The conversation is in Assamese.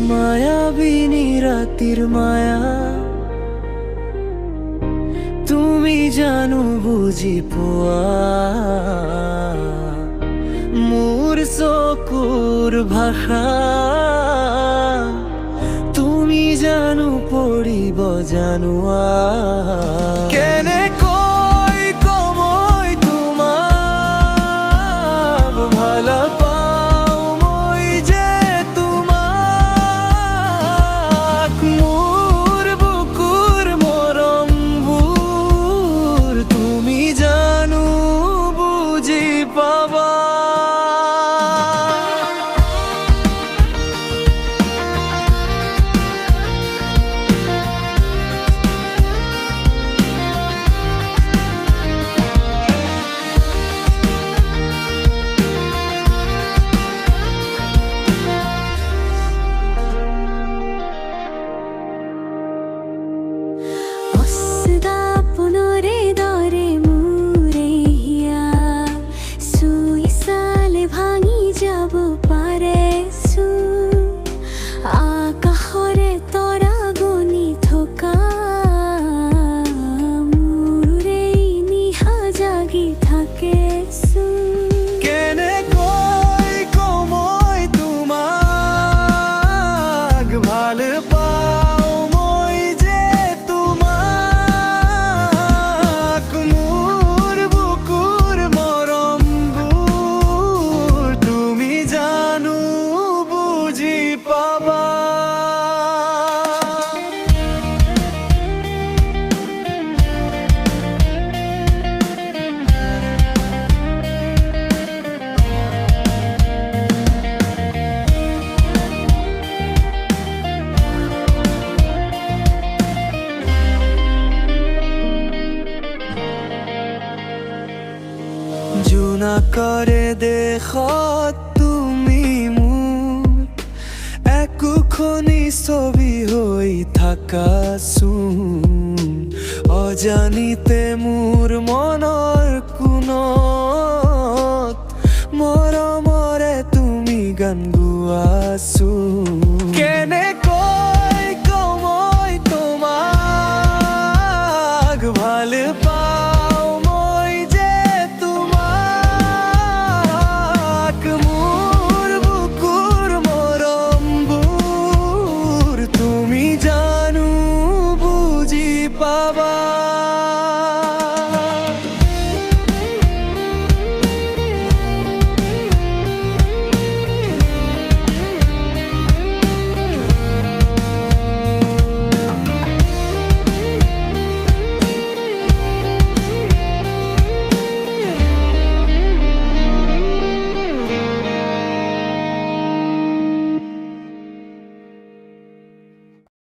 মায়াবিনী ৰাতিৰ মায়া তুমি জানো বুঝি পোৱা মোৰ চকুৰ ভাষা তুমি জানো পঢ়িব জানোৱা কেনেকৈ কমই তোমাক ভাল পাওঁ মই যে তোমাক মোৰ বুকুৰ মৰমবোৰ তুমি জানো বুজি পাবা জোনাকৰে দেশত তুমি মোৰ একোখনি ছবি হৈ থাকাচোন অজানিতে মোৰ মনৰ কোণত মৰমৰে তুমি গান গোৱাচোন কেনেকৈ